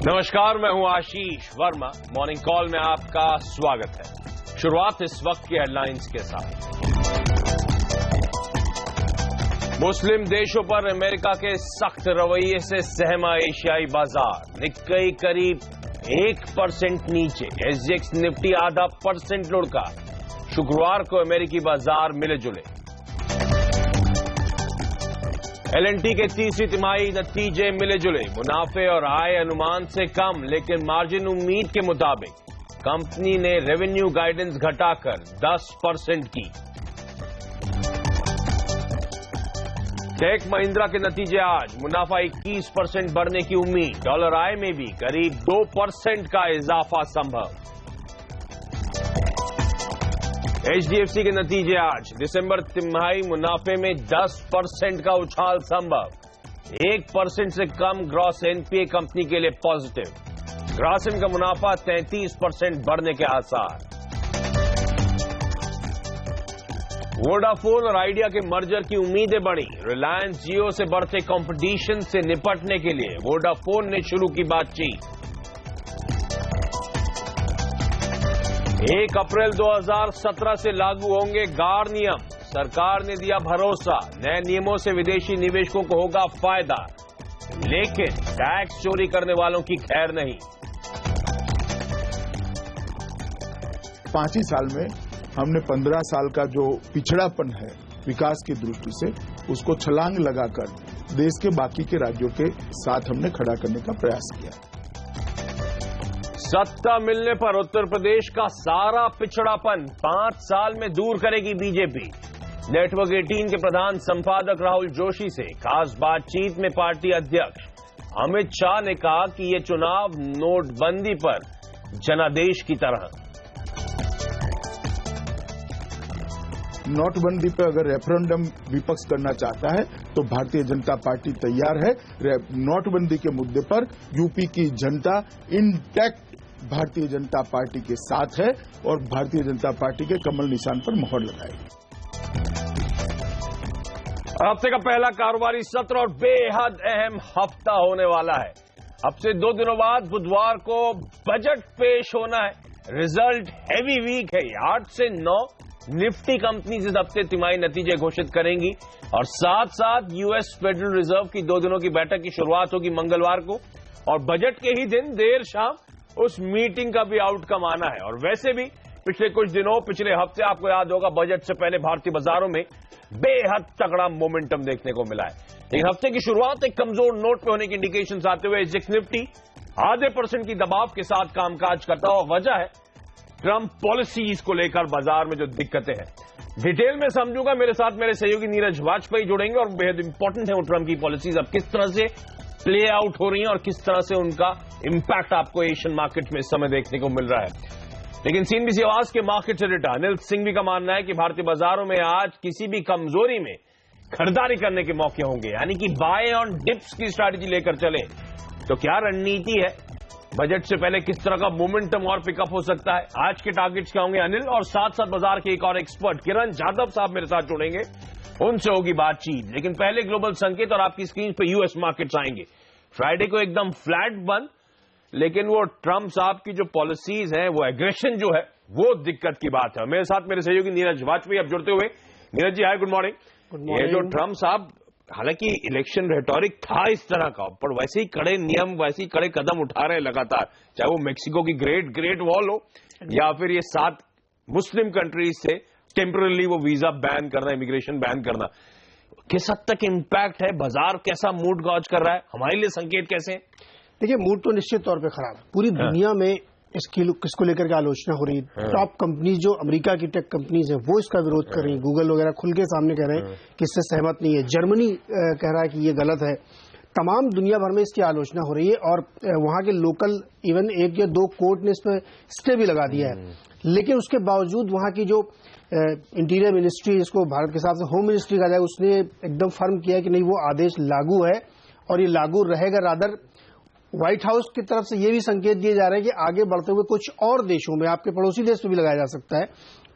नमस्कार, मैं हूं आशीष वर्मा। मॉर्निंग कॉल में आपका स्वागत है। शुरुआत इस वक्त की हेडलाइंस के साथ। मुस्लिम देशों पर अमेरिका के सख्त रवैये से सहमा एशियाई बाजार। निक्केई करीब 1% नीचे, एसजीएक्स निफ्टी आधा % लुढ़का। शुक्रवार को अमेरिकी बाजार मिले जुले। एलएनटी के तीसरी तिमाही नतीजे मिले जुले। मुनाफे और आय अनुमान से कम, लेकिन मार्जिन उम्मीद के मुताबिक। कंपनी ने रेवेन्यू गाइडेंस घटाकर 10% की। टेक महिंद्रा के नतीजे आज। मुनाफा 21% बढ़ने की उम्मीद। डॉलर आय में भी करीब 2% का इजाफा संभव। एचडीएफसी के नतीजे आज। दिसंबर तिमाही मुनाफे में 10% का उछाल संभव। 1% से कम ग्रॉस एनपीए कंपनी के लिए पॉजिटिव। ग्रासिम का मुनाफा 33% बढ़ने के आसार। वोडाफोन और आइडिया के मर्जर की उम्मीदें बढ़ी। रिलायंस जियो से बढ़ते कंपटीशन से निपटने के लिए वोडाफोन ने शुरू की बातचीत। 1 अप्रैल 2017 से लागू होंगे गार नियम। सरकार ने दिया भरोसा, नए नियमों से विदेशी निवेशकों को होगा फायदा, लेकिन टैक्स चोरी करने वालों की खैर नहीं। 5 ही साल में हमने 15 साल का जो पिछड़ापन है विकास की दृष्टि से, उसको छलांग लगाकर देश के बाकी के राज्यों के साथ हमने खड़ा करने का प्रयास किया। सत्ता मिलने पर उत्तर प्रदेश का सारा पिछड़ापन 5 साल में दूर करेगी बीजेपी। नेटवर्क 18 के प्रधान संपादक राहुल जोशी से खास बातचीत में पार्टी अध्यक्ष अमित शाह ने कहा कि ये चुनाव नोटबंदी पर जनादेश की तरह। नोटबंदी पर अगर रेफरेंडम विपक्ष करना चाहता है तो भारतीय जनता पार्टी तैयार है। नोटबंदी के मुद्दे पर यूपी की जनता इंटैक्ट भारतीय जनता पार्टी के साथ है और भारतीय जनता पार्टी के कमल निशान पर मोहर लगाएगी। हफ्ते का पहला कारोबारी सत्र और बेहद अहम हफ्ता होने वाला है। अब से 2 दिनों बाद बुधवार को बजट पेश होना है। रिजल्ट हैवी वीक है। 8 से 9 निफ्टी कंपनीज इस हफ्ते तिमाही नतीजे घोषित करेंगी और साथ साथ यूएस फेडरल रिजर्व की 2 दिनों की बैठक की शुरुआत होगी मंगलवार को, और बजट के ही दिन देर शाम उस मीटिंग का भी आउटकम आना है। और वैसे भी पिछले कुछ दिनों, पिछले हफ्ते आपको याद होगा, बजट से पहले भारतीय बाजारों में बेहद तगड़ा मोमेंटम देखने को मिला है। लेकिन हफ्ते की शुरुआत एक कमजोर नोट पे होने की इंडिकेशन आते हुए एसजीएक्स निफ्टी आधे % की दबाव के साथ कामकाज करता हुआ। वजह है ट्रंप पॉलिसीज को लेकर बाजार में जो दिक्कतें हैं। डिटेल में समझूंगा, मेरे साथ मेरे सहयोगी नीरज वाजपेयी जुड़ेंगे और बेहद इंपॉर्टेंट है वो ट्रंप की पॉलिसीज अब किस तरह से प्ले आउट हो रही हैं और किस तरह से उनका इंपैक्ट आपको एशियन मार्केट में इस समय देखने को मिल रहा है। लेकिन सीएनबीसी आवाज के मार्केट एडिटर अनिल सिंघवी का मानना है कि भारतीय बाजारों में आज किसी भी कमजोरी में खरीदारी करने के मौके होंगे, यानी कि बाय ऑन डिप्स की स्ट्रैटेजी लेकर चले। तो क्या रणनीति है, बजट से पहले किस तरह का मोमेंटम और पिकअप हो सकता है, आज के टारगेट्स क्या होंगे अनिल, और साथ साथ बाजार के एक और एक्सपर्ट किरण जाधव साहब मेरे साथ जुड़ेंगे, उनसे होगी बातचीत। लेकिन पहले ग्लोबल संकेत और आपकी स्क्रीन पे यूएस मार्केट्स आएंगे। फ्राइडे को एकदम फ्लैट बंद, लेकिन वो ट्रंप साहब की जो पॉलिसीज हैं, वो एग्रेशन जो है, वो दिक्कत की बात है। मेरे साथ मेरे सहयोगी नीरज वाजपेयी अब जुड़ते हुए। नीरज जी हाय, गुड मॉर्निंग। ये जो ट्रंप साहब, हालांकि इलेक्शन रेटोरिक था इस तरह का, पर वैसे ही कड़े नियम, वैसे ही कड़े कदम उठा रहे हैं लगातार, चाहे वो मेक्सिको की ग्रेट वॉल हो या फिर ये 7 मुस्लिम कंट्रीज से टेम्पररी वो वीजा बैन करना, इमिग्रेशन बैन करना। किस हद तक इम्पैक्ट है, बाजार कैसा मूड गॉज कर रहा है, हमारे लिए संकेत कैसे हैं? देखिए, मूड तो निश्चित तौर पे खराब है। पूरी दुनिया में किसको लेकर के आलोचना हो रही है। टॉप कंपनी जो अमेरिका की टेक कंपनीज है वो इसका विरोध कर रही है। गूगल वगैरह खुल के सामने कह रहे हैं कि इससे सहमत नहीं है। जर्मनी कह रहा है कि ये गलत है। तमाम दुनिया भर में इसकी आलोचना हो रही है और वहां के लोकल इवन 1 या 2 कोर्ट ने इस पर स्टे भी लगा दिया है। लेकिन उसके बावजूद वहां की जो इंटीरियर मिनिस्ट्री, जिसको भारत के हिसाब से होम मिनिस्ट्री कहा जाए, उसने एकदम फर्म किया कि नहीं, वो आदेश लागू है और ये लागू रहेगा। रादर व्हाइट हाउस की तरफ से ये भी संकेत दिए जा रहे हैं कि आगे बढ़ते हुए कुछ और देशों में, आपके पड़ोसी देश में भी लगाया जा सकता है।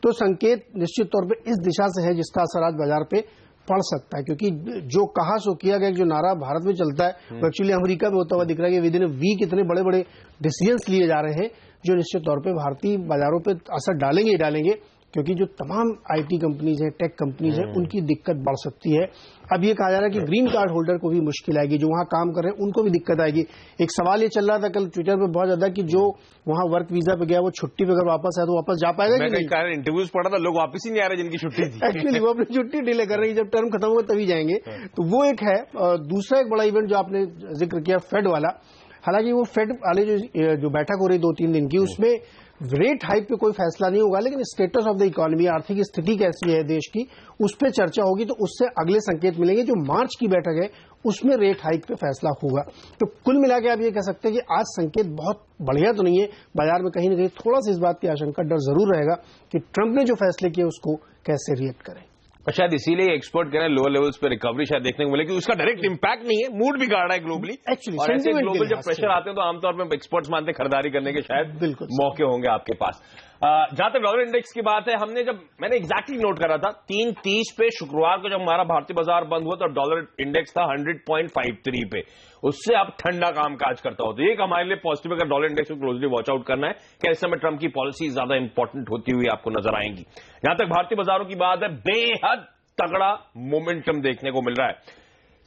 तो संकेत निश्चित तौर पे इस दिशा से है जिसका असर आज बाजार पे पड़ सकता है, क्योंकि जो कहा सो किया गया, जो नारा भारत में चलता है वो एक्चुअली अमेरिका में होता हुआ दिख रहा है कि विद इन अ वीक इतने बड़े बड़े डिसीजंस लिए जा रहे हैं जो निश्चित तौर पे भारतीय बाजारों पे असर डालेंगे ही डालेंगे, क्योंकि जो तमाम आईटी कंपनीज हैं, टेक कंपनीज हैं, उनकी दिक्कत बढ़ सकती है। अब ये कहा जा रहा है कि ग्रीन कार्ड होल्डर को भी मुश्किल आएगी, जो वहां काम कर रहे हैं उनको भी दिक्कत आएगी। एक सवाल ये चल रहा था कल ट्विटर पे बहुत ज्यादा कि जो वहां वर्क वीजा पे गया वो छुट्टी पे अगर वापस आए तो वापस जा पाएगा कि नहीं? इंटरव्यूज पढ़ा था, लोग वापस ही नहीं आ रहे जिनकी छुट्टी थी। एक्चुअली वो अपनी छुट्टी डिले कर रही है, जब टर्म खत्म होगा तभी जाएंगे। तो वो एक है। दूसरा एक बड़ा इवेंट जो आपने जिक्र किया फेड वाला, हालांकि वो फेड वाले जो बैठक हो रही 2-3 दिन की, उसमें रेट हाइक पे कोई फैसला नहीं होगा, लेकिन स्टेटस ऑफ द इकोनॉमी, आर्थिक स्थिति कैसी है देश की, उस पर चर्चा होगी। तो उससे अगले संकेत मिलेंगे। जो मार्च की बैठक है उसमें रेट हाइक पे फैसला होगा। तो कुल मिला के आप ये कह सकते हैं कि आज संकेत बहुत बढ़िया तो नहीं है। बाजार में कहीं ना कहीं थोड़ा सा इस बात की आशंका, डर जरूर रहेगा कि ट्रंप ने जो फैसले किए उसको कैसे रिएक्ट करें। और शायद इसीलिए एक्सपर्ट कह रहे हैं लोअर लेवल्स पे रिकवरी शायद देखने को मिलेगी। उसका डायरेक्ट इंपैक्ट नहीं है, मूड बिगाड़ रहा है ग्लोबली। और ऐसे ग्लोबल जब प्रेशर आते हैं तो आमतौर पर एक्सपर्ट्स मानते हैं खरीदारी करने के शायद बिल्कुल मौके होंगे आपके पास। जहां तक डॉलर इंडेक्स की बात है, मैंने एग्जैक्टली नोट करा था 3:30 पे शुक्रवार को जब हमारा भारतीय बाजार बंद हुआ तो डॉलर इंडेक्स था 100.53 पे। उससे अब ठंडा काम काज करता हो, तो ये हमारे लिए पॉजिटिव अगर डॉलर इंडेक्स को क्लोजली वॉच आउट करना है कि इस समय ट्रंप की पॉलिसी ज्यादा इंपॉर्टेंट होती हुई आपको नजर आएंगी। जहां तक भारतीय बाजारों की बात है, बेहद तगड़ा मोमेंटम देखने को मिल रहा है।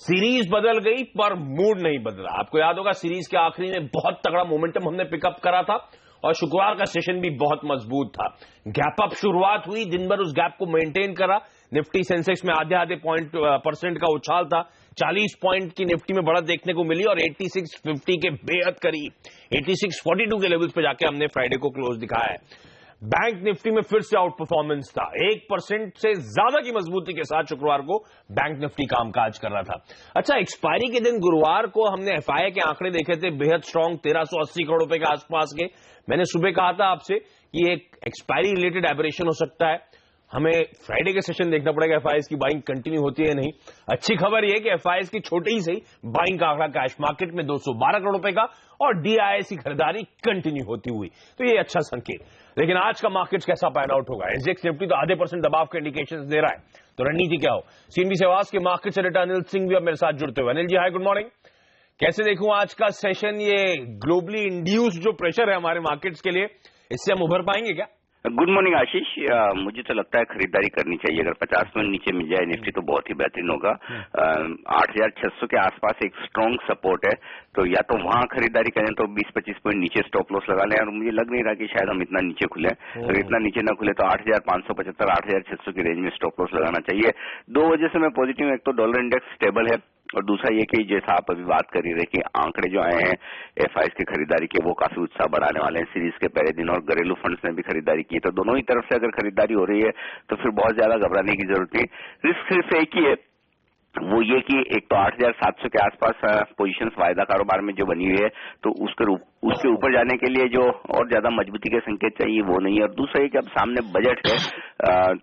सीरीज बदल गई पर मूड नहीं बदला। आपको याद होगा सीरीज के आखिरी में बहुत तगड़ा मोमेंटम हमने पिकअप करा था और शुक्रवार का सेशन भी बहुत मजबूत था। गैप अप शुरुआत हुई, दिन भर उस गैप को मेंटेन करा। निफ्टी सेंसेक्स में आधे परसेंट का उछाल था। 40 पॉइंट की निफ्टी में बढ़त देखने को मिली और 8650 के बेहद करीब 8642 के लेवल्स पे जाके हमने फ्राइडे को क्लोज दिखाया है। बैंक निफ्टी में फिर से आउट परफॉर्मेंस था। 1% से ज्यादा की मजबूती के साथ शुक्रवार को बैंक निफ्टी कामकाज कर रहा था। अच्छा, एक्सपायरी के दिन गुरुवार को हमने एफआईआई के आंकड़े देखे थे बेहद स्ट्रांग, 1380 करोड़ रुपए के आसपास के। मैंने सुबह कहा था आपसे कि एक एक्सपायरी रिलेटेड एबरेशन हो सकता है। हमें फ्राइडे के सेशन देखना पड़ेगा एफआईआई की बाइंग कंटिन्यू होती है नहीं। अच्छी खबर यह कि एफआईआई की छोटे ही सही बाइंग का आंकड़ा कैश मार्केट में 212 करोड़ रुपए का और डीआईएस की खरीदारी कंटिन्यू होती हुई, तो ये अच्छा संकेत। लेकिन आज का मार्केट कैसा पैन आउट होगा? एसजेएक्स निफ्टी तो आधे % दबाव के इंडिकेशंस दे रहा है, तो रणनीति क्या हो? सीएनबी सेवास के मार्केट एडिटर अनिल सिंह भी अब मेरे साथ जुड़ते हुए। अनिल जी हाय, गुड मॉर्निंग। कैसे देखूं आज का सेशन? ये ग्लोबली इंड्यूस्ड जो प्रेशर है हमारे मार्केट्स के लिए, इससे हम उभर पाएंगे क्या? गुड मॉर्निंग आशीष। मुझे तो लगता है खरीदारी करनी चाहिए। अगर 50 में नीचे मिल जाए निफ्टी तो बहुत ही बेहतरीन होगा। 8600 के आसपास एक स्ट्रॉन्ग सपोर्ट है, तो या तो वहां खरीदारी करें तो 20-25 पॉइंट नीचे स्टॉप लॉस लगा लें। और मुझे लग नहीं रहा कि शायद हम इतना नीचे खुले। अगर इतना नीचे ना खुले तो 8575 8600 की रेंज में स्टॉप लॉस लगाना चाहिए। 2 वजह से मैं पॉजिटिव हूं। एक तो डॉलर इंडेक्स स्टेबल है और दूसरा ये कि जैसा आप अभी बात कर ही रहे कि आंकड़े जो आए हैं एफआईआई की खरीदारी के वो काफी उत्साह बढ़ाने वाले हैं सीरीज के पहले दिन, और घरेलू फंड्स ने भी खरीदारी की। तो दोनों ही तरफ से अगर खरीदारी हो रही है तो फिर बहुत ज्यादा घबराने की जरूरत नहीं। रिस्क सिर्फ एक ही है, वो ये कि एक तो 8700 के आसपास पोजीशंस वायदा कारोबार में जो बनी हुई है, तो उसके ऊपर जाने के लिए जो और ज्यादा मजबूती के संकेत चाहिए वो नहीं है। और दूसरा ये कि अब सामने बजट है,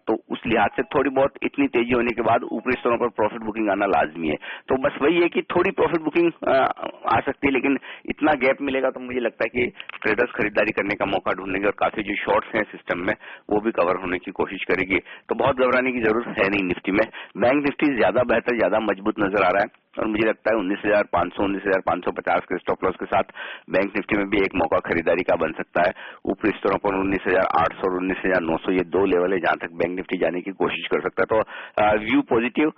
तो उस लिहाज से थोड़ी बहुत इतनी तेजी होने के बाद ऊपरी स्तरों पर प्रॉफिट बुकिंग आना लाजमी है। तो बस वही है कि थोड़ी प्रॉफिट बुकिंग आ सकती है, लेकिन इतना गैप मिलेगा तो मुझे लगता है कि ट्रेडर्स खरीदारी करने का मौका ढूंढेंगे और काफी जो शॉर्ट्स हैं सिस्टम में वो भी कवर होने की कोशिश करेगी। तो बहुत घबराने की जरूरत है नहीं निफ्टी में। बैंक निफ्टी ज्यादा बेहतर, ज्यादा मजबूत नजर आ रहा है और मुझे लगता है 19,500 19,550 के स्टॉप लॉस के साथ बैंक निफ्टी में भी एक मौका खरीदारी का बन सकता है। ऊपरी स्तरों पर 19,800 और 19,900 ये 2 लेवल है जहां तक बैंक निफ्टी जाने की कोशिश कर सकता है। तो व्यू पॉजिटिव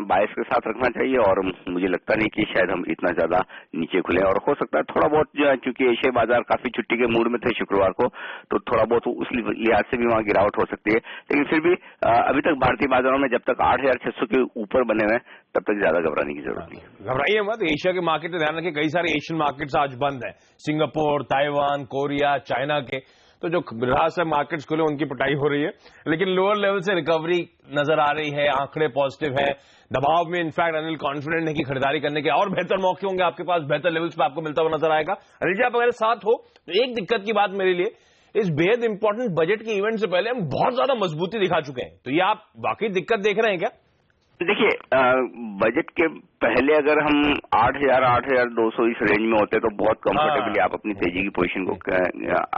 बायस के साथ रखना चाहिए और मुझे लगता नहीं कि शायद हम इतना ज्यादा नीचे खुले। और हो सकता है थोड़ा बहुत जो है, क्योंकि एशियाई बाजार काफी छुट्टी के मूड में थे शुक्रवार को, तो थोड़ा बहुत उस लिहाज से भी वहां गिरावट हो सकती है। लेकिन फिर भी अभी तक भारतीय बाजारों में जब तक 8,600 के ऊपर बने हुए तब तक ज्यादा घबराने की जरूरत नहीं। घबराइए मत। एशिया के मार्केट में ध्यान रखिए, कई सारे एशियन मार्केट्स आज बंद हैं। सिंगापुर, ताइवान, कोरिया, चाइना के, तो जो राष्ट्रीय मार्केट्स खुले उनकी पिटाई हो रही है। लेकिन लोअर लेवल से रिकवरी नजर आ रही है, आंकड़े पॉजिटिव है। दबाव में इनफैक्ट अनिल कॉन्फिडेंट है कि खरीदारी करने के और बेहतर मौके होंगे आपके पास, बेहतर लेवल्स पे आपको मिलता हुआ नजर आएगा। अनिल जी आप अगर साथ हो तो एक दिक्कत की बात मेरे लिए, इस बेहद इंपॉर्टेंट बजट के इवेंट से पहले हम बहुत ज्यादा मजबूती दिखा चुके हैं, तो ये आप वाकई दिक्कत देख रहे हैं क्या? देखिए, बजट के पहले अगर हम 8,000 8,200 इस रेंज में होते तो बहुत कंफर्टेबली आप अपनी तेजी की पोजीशन को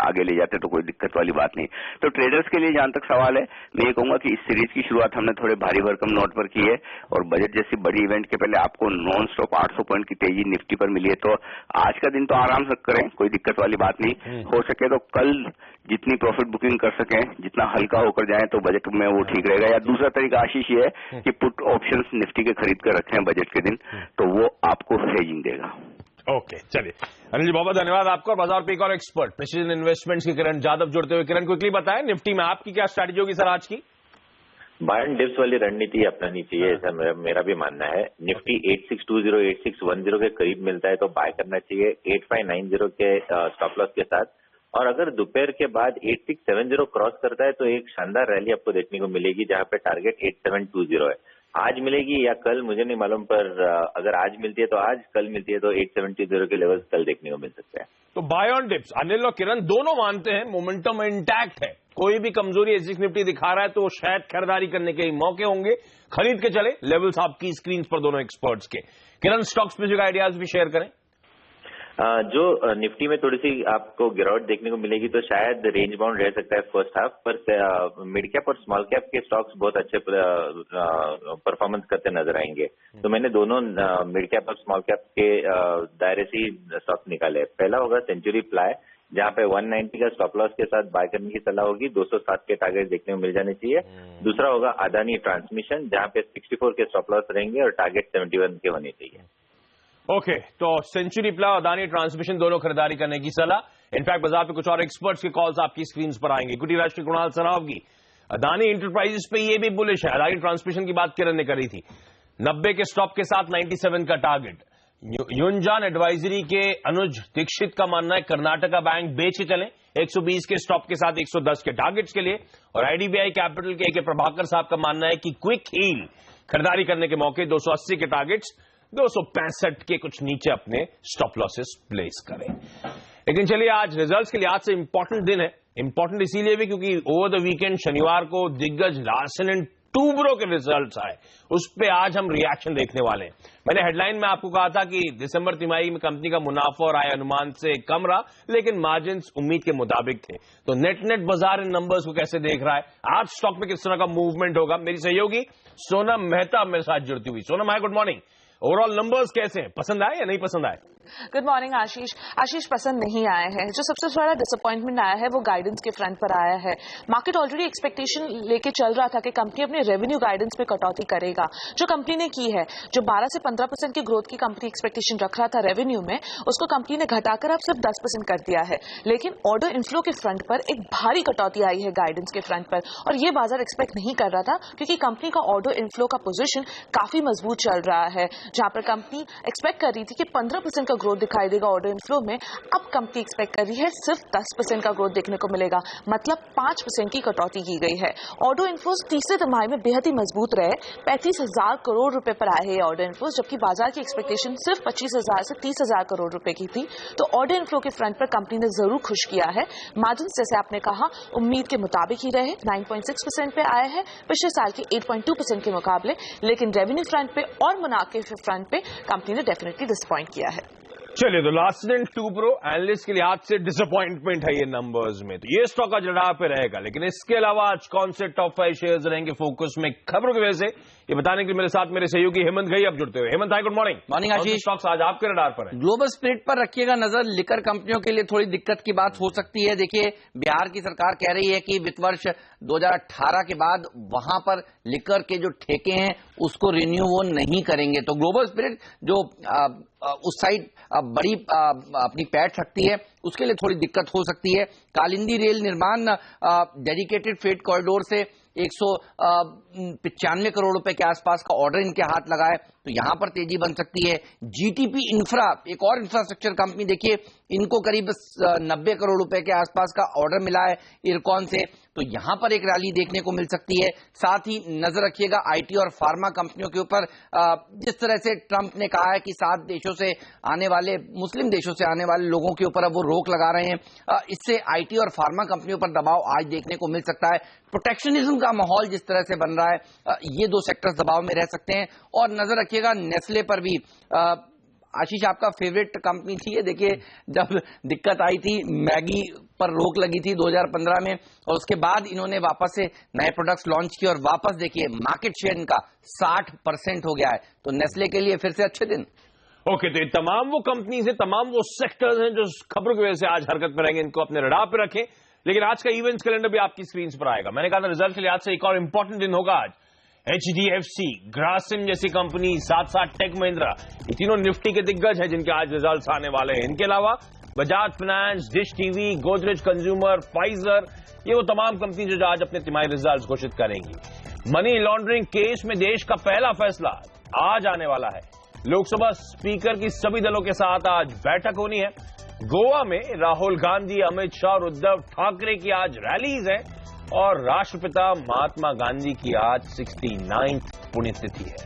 आगे ले जाते, तो कोई दिक्कत वाली बात नहीं। तो ट्रेडर्स के लिए जहां तक सवाल है, मैं ये कहूंगा कि इस सीरीज की शुरुआत हमने थोड़े भारी भरकम नोट पर की है और बजट जैसी बड़ी इवेंट के पहले आपको नॉन स्टॉप 800 पॉइंट की तेजी निफ्टी पर मिली है, तो आज का दिन तो आराम से करें, कोई दिक्कत वाली बात नहीं। हो सके तो कल जितनी प्रॉफिट बुकिंग कर सकें, जितना हल्का होकर जाए तो बजट में वो ठीक रहेगा। या दूसरा तरीका आशीष ये है कि पुट ऑप्शंस निफ्टी के खरीद कर रखें बजट के दिन, तो वो आपको हेजिंग देगा। ओके, चलिए अनिल जी, बहुत बहुत धन्यवाद आपको। और बाजार पे एक और एक्सपर्ट प्रेसिजन इन्वेस्टमेंट्स के किरण जादव जुड़ते हुए। किरण, क्विकली बताएं निफ्टी में आपकी क्या स्ट्रैटेजी होगी सर आज की? बाय एंड डिप्स वाली रणनीति अपनानी चाहिए, ऐसा मेरा भी मानना है। निफ्टी 8620 8610 के करीब मिलता है तो बाय करना चाहिए 8590 के स्टॉप लॉस के साथ। और अगर दोपहर के बाद 8670 क्रॉस करता है तो एक शानदार रैली आपको देखने को मिलेगी, जहां पे टारगेट 8720 है। आज मिलेगी या कल मुझे नहीं मालूम, पर अगर आज मिलती है तो आज, कल मिलती है तो 8720 के लेवल्स कल देखने को मिल सकते हैं। तो बाय ऑन डिप्स अनिल और किरण दोनों मानते हैं मोमेंटम इंटैक्ट है, कोई भी कमजोरी एसजीएक्स निफ्टी दिखा रहा है तो शायद खरीदारी करने के मौके होंगे, खरीद के चले। लेवल्स आपकी स्क्रीन पर दोनों एक्सपर्ट्स के। किरण, स्टॉक स्पेसिफिक आइडियाज भी शेयर करें। जो निफ्टी में थोड़ी सी आपको गिरावट देखने को मिलेगी तो शायद रेंज बाउंड रह सकता है फर्स्ट हाफ, पर मिड कैप और स्मॉल कैप के स्टॉक्स बहुत अच्छे परफॉर्मेंस करते नजर आएंगे। तो मैंने दोनों मिड कैप और स्मॉल कैप के दायरे से ही स्टॉक्स निकाले। पहला होगा सेंचुरी प्लाई, जहां पे 190 का स्टॉप लॉस के साथ बाय करने की सलाह होगी, 207 के टारगेट देखने को मिल जाने चाहिए। दूसरा होगा अदानी ट्रांसमिशन, जहां पे 64 के स्टॉप लॉस रहेंगे और टारगेट 71 के होने चाहिए। ओके, तो सेंचुरी प्लाई, अदानी ट्रांसमिशन दोनों खरीदारी करने की सलाह। इनफैक्ट बाजार पे कुछ और एक्सपर्ट्स के कॉल्स आपकी स्क्रीन पर आएंगे। इक्विटी राष्ट्र कुणाल सराफ की अदानी इंटरप्राइजेस पे ये भी बुलिश है। अदानी ट्रांसमिशन की बात किरण ने करी थी, 90 के स्टॉप के साथ 97 का टारगेट। युनजान एडवाइजरी के अनुज दीक्षित का मानना है कर्नाटका बैंक बेच के चलें 120 के स्टॉप के साथ 110 के टारगेट्स के लिए। और आईडीबीआई कैपिटल के प्रभाकर साहब का मानना है कि क्विक हील खरीदारी करने के मौके 280 के टारगेट्स, 265 के कुछ नीचे अपने स्टॉप लॉसेस प्लेस करें। लेकिन चलिए, आज रिजल्ट्स के लिहाज से इंपॉर्टेंट दिन है। इंपॉर्टेंट इसीलिए भी क्योंकि ओवर द वीकेंड शनिवार को दिग्गज लार्सन एंड टूब्रो के रिजल्ट्स आए, उस पे आज हम रिएक्शन देखने वाले हैं। मैंने हेडलाइन में आपको कहा था कि दिसंबर तिमाही में कंपनी का मुनाफा और आय अनुमान से कम रहा, लेकिन मार्जिन्स उम्मीद के मुताबिक थे। तो नेट बाजार इन नंबर्स को कैसे देख रहा है, आज स्टॉक में किस तरह का मूवमेंट होगा, मेरी सहयोगी सोनम मेहता मेरे साथ जुड़ती हुई। सोनम, हाय, गुड मॉर्निंग। ओवरऑल नंबर्स कैसे हैं, पसंद आए या नहीं पसंद आए? गुड मॉर्निंग आशीष। आशीष, पसंद नहीं आए हैं। जो सबसे बड़ा डिसअपॉइंटमेंट आया है वो गाइडेंस के फ्रंट पर आया है। मार्केट ऑलरेडी एक्सपेक्टेशन लेके चल रहा था कि कंपनी अपने रेवेन्यू गाइडेंस पे कटौती करेगा, जो कंपनी ने की है। जो 12 से 15% की ग्रोथ की कंपनी एक्सपेक्टेशन रख रहा था रेवेन्यू में, उसको कंपनी ने घटाकर अब सिर्फ 10% कर दिया है। लेकिन ऑर्डर इनफ्लो के फ्रंट पर एक भारी कटौती आई है गाइडेंस के फ्रंट पर, और ये बाजार एक्सपेक्ट नहीं कर रहा था, क्योंकि कंपनी का ऑर्डर इनफ्लो का पोजिशन काफी मजबूत चल रहा है। जहां पर कंपनी एक्सपेक्ट कर रही थी कि 15% का ग्रोथ दिखाई देगा ऑर्डर इनफ्लो में, अब कंपनी एक्सपेक्ट कर रही है सिर्फ 10% का ग्रोथ देखने को मिलेगा, मतलब 5% की कटौती की गई है। ऑर्डर इनफ्लोज तीसरे तिमाही में बेहद ही मजबूत रहे, 35,000 करोड़ रुपए पर आए हैं ऑर्डर इनफ्लोज, जबकि बाजार की एक्सपेक्टेशन सिर्फ 25,000 से 30,000 करोड़ रुपए की थी। तो ऑर्डर इनफ्लो के फ्रंट पर कंपनी ने जरूर खुश किया है। मार्जिन जैसे आपने कहा उम्मीद के मुताबिक ही रहे, 9.6% पे आए हैं पिछले साल के 8.2% के मुकाबले। लेकिन रेवेन्यू फ्रंट पे और मुनाफे के फ्रंट पे कंपनी ने डेफिनेटली डिसअपॉइंट किया है। चलिए, तो लार्सन एंड टूब्रो एनालिस्ट के लिहाज से डिसअपॉइंटमेंट है ये नंबर्स में, तो ये स्टॉक आज रडार पे रहेगा। लेकिन इसके अलावा आज कौन से टॉप 5 शेयर्स रहेंगे फोकस में खबरों की वजह से, ये बताने के लिए मेरे साथ मेरे सहयोगी हेमंत घई अब जुड़ते हुए। हेमंत, हाय, गुड मॉर्निंग। मॉर्निंग आशीष। स्टॉक्स आज आपके रडार पर है? ग्लोबल स्प्लिट पर रखिएगा नजर, लिकर कंपनियों के लिए थोड़ी दिक्कत की बात हो सकती है। देखिए, बिहार की सरकार कह रही है कि वित्त वर्ष 2018 के बाद वहां पर लिकर के जो ठेके हैं उसको रिन्यू वो नहीं करेंगे। तो ग्लोबल स्पिरिट जो उस साइड बड़ी अपनी पैठ रखती है, उसके लिए थोड़ी दिक्कत हो सकती है। कालिंदी रेल निर्माण डेडिकेटेड फ्रेट कॉरिडोर से 195 करोड़ रुपए के आसपास का ऑर्डर इनके हाथ लगा है, तो यहां पर तेजी बन सकती है। जीटीपी इंफ्रा, एक और इंफ्रास्ट्रक्चर कंपनी, देखिए इनको करीब 90 करोड़ रुपए के आसपास का ऑर्डर मिला है इरकॉन से, तो यहां पर एक रैली देखने को मिल सकती है। साथ ही नजर रखिएगा आईटी और फार्मा कंपनियों के ऊपर। जिस तरह से ट्रंप ने कहा है कि 7 देशों से आने वाले, मुस्लिम देशों से आने वाले लोगों के ऊपर अब वो रोक लगा रहे हैं, इससे आईटी और फार्मा कंपनियों पर दबाव आज देखने को मिल सकता है। प्रोटेक्शनिज्म का माहौल जिस तरह से बन रहा है, ये दो सेक्टर्स दबाव में रह सकते हैं। और नजर रखिएगा नेस्ले पर भी। आशीष, आपका फेवरेट कंपनी थी ये, देखिए जब दिक्कत आई थी मैगी पर रोक लगी थी 2015 में, और उसके बाद इन्होंने वापस से नए प्रोडक्ट्स लॉन्च किए और वापस देखिए मार्केट शेयर इनका 60% हो गया है। तो नेस्ले के लिए फिर से अच्छे दिन। ओके, तो ये तमाम वो कंपनीज है, तमाम वो सेक्टर्स हैं जो खबरों की वजह से आज हरकत में रहेंगे, इनको अपने रडार पे रखें। लेकिन आज का इवेंट्स कैलेंडर भी आपकी स्क्रीन पर आएगा। मैंने कहा था रिजल्ट के लिहाज से एक और इंपॉर्टेंट दिन होगा आज। HDFC, ग्रासिम जैसी कंपनी, साथ साथ टेक महिंद्रा, ये तीनों निफ्टी के दिग्गज हैं जिनके आज रिजल्ट्स आने वाले हैं। इनके अलावा Bajaj finance, dish TV, Godrej consumer, Pfizer, ये वो तमाम कंपनी जो आज अपने तिमाही रिजल्ट्स घोषित करेंगी। मनी लॉन्ड्रिंग केस में देश का पहला फैसला आज आने वाला है। लोकसभा स्पीकर की सभी दलों के साथ आज बैठक होनी है। गोवा में राहुल गांधी, अमित शाह और उद्धव ठाकरे की आज रैलीज है और राष्ट्रपिता महात्मा गांधी की आज 69वीं पुण्यतिथि है।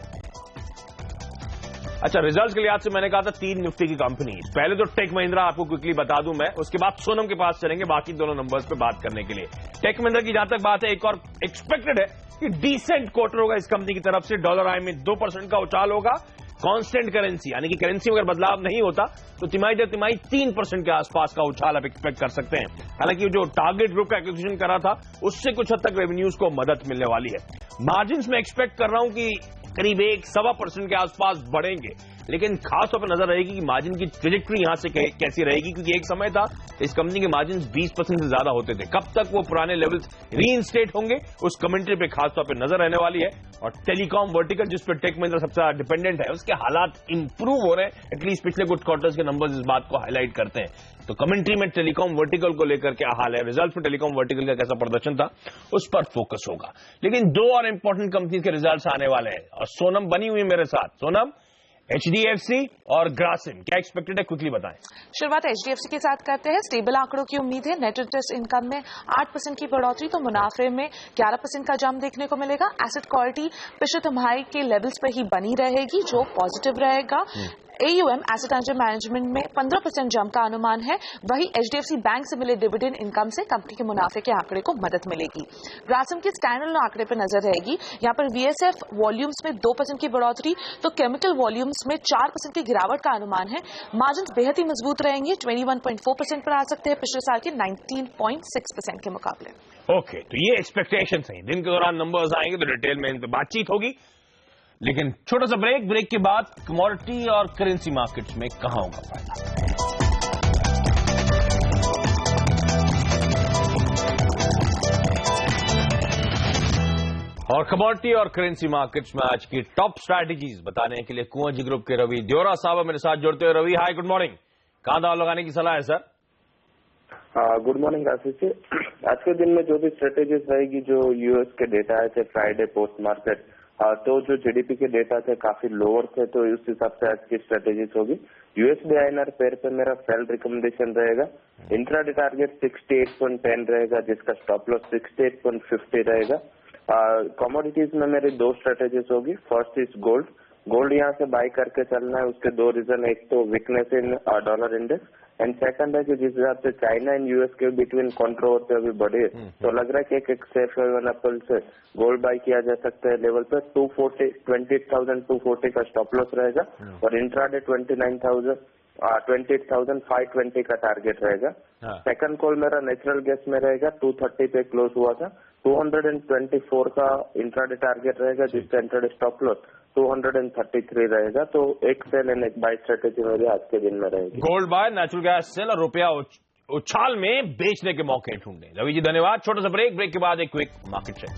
अच्छा, रिजल्ट्स के लिहाज से मैंने कहा था 3 निफ्टी की कंपनी। पहले तो टेक महिंद्रा आपको क्विकली बता दूं मैं, उसके बाद सोनम के पास चलेंगे बाकी दोनों नंबर्स पे बात करने के लिए। टेक महिंद्रा की जहां तक बात है, एक और एक्सपेक्टेड है कि डिसेंट क्वार्टर होगा इस कंपनी की तरफ से। डॉलर आई में 2% का उछाल होगा। कांस्टेंट करेंसी यानी कि करेंसी में अगर बदलाव नहीं होता तो तिमाही दर तिमाही 3% के आसपास का उछाल आप एक्सपेक्ट कर सकते हैं। हालांकि जो टारगेट ग्रुप का एक्विजिशन करा था उससे कुछ हद तक रेवेन्यूज को मदद मिलने वाली है। मार्जिन्स में एक्सपेक्ट कर रहा हूं कि करीब 1-1.25% के आसपास बढ़ेंगे, लेकिन खासतौर पर नजर रहेगी कि मार्जिन की ट्रेजेक्टरी यहां से कैसी रहेगी, क्योंकि एक समय था इस कंपनी के मार्जिन 20% से ज्यादा होते थे। कब तक वो पुराने लेवल्स रीइंस्टेट होंगे उस कमेंट्री पे खासतौर पर नजर रहने वाली है। और टेलीकॉम वर्टिकल जिस पर टेक महिंद्रा सबसे ज्यादा डिपेंडेंट है, उसके हालात इंप्रूव हो रहे हैं। एटलीस्ट पिछले कुछ क्वार्टर्स के नंबर्स इस बात को हाईलाइट करते हैं। तो कमेंट्री में टेलीकॉम वर्टिकल को लेकर क्या हाल है, रिजल्ट में टेलीकॉम वर्टिकल का कैसा प्रदर्शन था, उस पर फोकस होगा। लेकिन 2 और इंपॉर्टेंट कंपनी के रिजल्ट आने वाले हैं और सोनम बनी हुई मेरे साथ। सोनम, HDFC और ग्रासिम क्या एक्सपेक्टेड है, क्विकली बताएं। शुरुआत HDFC के साथ करते हैं। स्टेबल आंकड़ों की उम्मीद है। नेट इंटरेस्ट इनकम में 8% की बढ़ोतरी, तो मुनाफे में 11% का जंप देखने को मिलेगा। एसेट क्वालिटी पिछले तिमाही के लेवल्स पर ही बनी रहेगी, जो पॉजिटिव रहेगा। AUM एसेट अंडर मैनेजमेंट में 15% जंप का अनुमान है। वही HDFC बैंक से मिले डिविडेंड इनकम से कंपनी के मुनाफे के आंकड़े को मदद मिलेगी। ग्रासिम के स्टैंडअलोन आंकड़े पर नजर रहेगी। यहाँ पर VSF वॉल्यूम्स में 2% की बढ़ोतरी, तो केमिकल वॉल्यूम्स में 4% की गिरावट का अनुमान है। मार्जिन बेहद ही मजबूत रहेंगे, 21.4% पर आ सकते हैं पिछले साल के 19.6% के मुकाबले। ओके, तो ये एक्सपेक्टेशन है। दिन के दौरान नंबर्स आएंगे तो डिटेल में इन पर बातचीत होगी। लेकिन छोटा सा ब्रेक के बाद कमोडिटी और करेंसी मार्केट्स में कहां होगा फायदा। और कमोडिटी और करेंसी मार्केट्स में आज की टॉप स्ट्रैटेजीज बताने के लिए कुंवर जी ग्रुप के रवि देवरा साहब मेरे साथ जुड़ते हुए। रवि, हाय, गुड मॉर्निंग। कहां दाव लगाने की सलाह है sir? Good morning Ashish ji. आज के दिन में जो भी स्ट्रेटेजीज रहेगी, जो यूएस के डेटा आए थे फ्राइडे पोस्ट मार्केट, तो जो जीडीपी के डेटा थे काफी लोअर थे, तो उस हिसाब से आज की स्ट्रेटेजीज होगी। यूएसडी आईएनआर पेयर पे मेरा सेल रिकमेंडेशन रहेगा। इंट्राडे टारगेट 68.10 रहेगा, जिसका स्टॉप लॉस 68.50 रहेगा। कमोडिटीज में मेरी 2 स्ट्रेटेजीज होगी। First is gold. गोल्ड यहाँ से बाय करके चलना है। उसके 2 रीजन, एक तो weakness in dollar index, and second है कि जिस हिसाब से चाइना एंड यूएस के बिटवीन कंट्रोवर्सी अभी बढ़े, तो लग रहा है कि एक सेफ हेवन एप्पल से गोल्ड बाय किया जा सकता है। लेवल पे 28,240 का स्टॉप लॉस रहेगा और इंट्राडे 28,520 का टारगेट रहेगा। सेकंड कॉल मेरा नेचुरल गैस में रहेगा। 230 पे क्लोज हुआ था। 224 का इंट्राडे टारगेट रहेगा, जिसका इंट्राडे स्टॉप लॉस 233 रहेगा। तो एक सेल एंड एक बाय स्ट्रेटेजी मेरी आज के दिन में रहेगी। Gold buy, natural gas sell और रुपया उछाल में बेचने के मौके ढूंढने। रवि जी धन्यवाद। छोटा सा ब्रेक के बाद एक क्विक मार्केट चेक।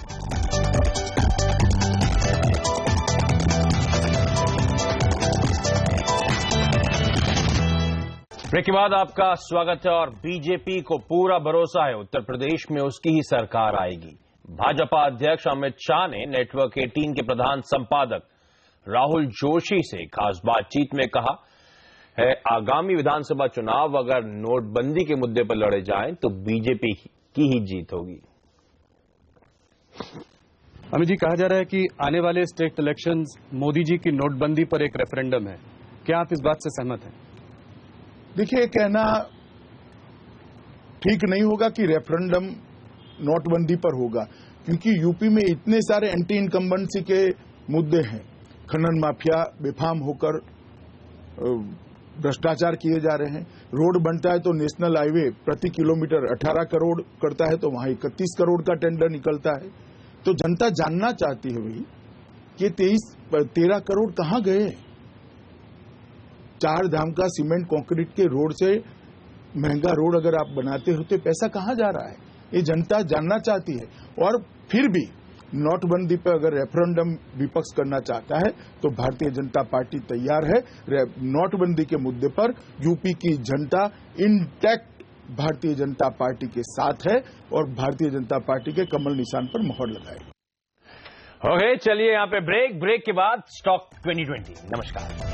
ब्रेक के बाद आपका स्वागत है। और बीजेपी को पूरा भरोसा है उत्तर प्रदेश में उसकी ही सरकार आएगी। भाजपा अध्यक्ष अमित शाह ने नेटवर्क 18 के प्रधान संपादक राहुल जोशी से खास बातचीत में कहा है, आगामी विधानसभा चुनाव अगर नोटबंदी के मुद्दे पर लड़े जाएं तो बीजेपी की ही जीत होगी। अमित जी, कहा जा रहा है कि आने वाले स्टेट इलेक्शंस मोदी जी की नोटबंदी पर एक रेफरेंडम है, क्या आप इस बात से सहमत हैं? देखिए, कहना ठीक नहीं होगा कि रेफरेंडम नोटबंदी पर होगा, क्योंकि यूपी में इतने सारे एंटी इनकम्बेंसी के मुद्दे हैं। खनन माफिया बेफाम होकर भ्रष्टाचार किए जा रहे हैं। रोड बनता है तो नेशनल हाईवे प्रति किलोमीटर 18 करोड़ करता है, तो वहां 31 करोड़ का टेंडर निकलता है। तो जनता जानना चाहती है भाई कि 13 करोड़ कहां गए। 4 धाम का सीमेंट कंक्रीट के रोड से महंगा रोड अगर आप बनाते हो तो पैसा कहां जा रहा है, ये जनता जानना चाहती है। और फिर भी नोटबंदी पर अगर रेफरेंडम विपक्ष करना चाहता है तो भारतीय जनता पार्टी तैयार है। नोटबंदी के मुद्दे पर यूपी की जनता इंटैक्ट भारतीय जनता पार्टी के साथ है और भारतीय जनता पार्टी के कमल निशान पर मोहर लगाएगी। ओके, चलिए यहाँ पे ब्रेक के बाद स्टॉक 2020। नमस्कार।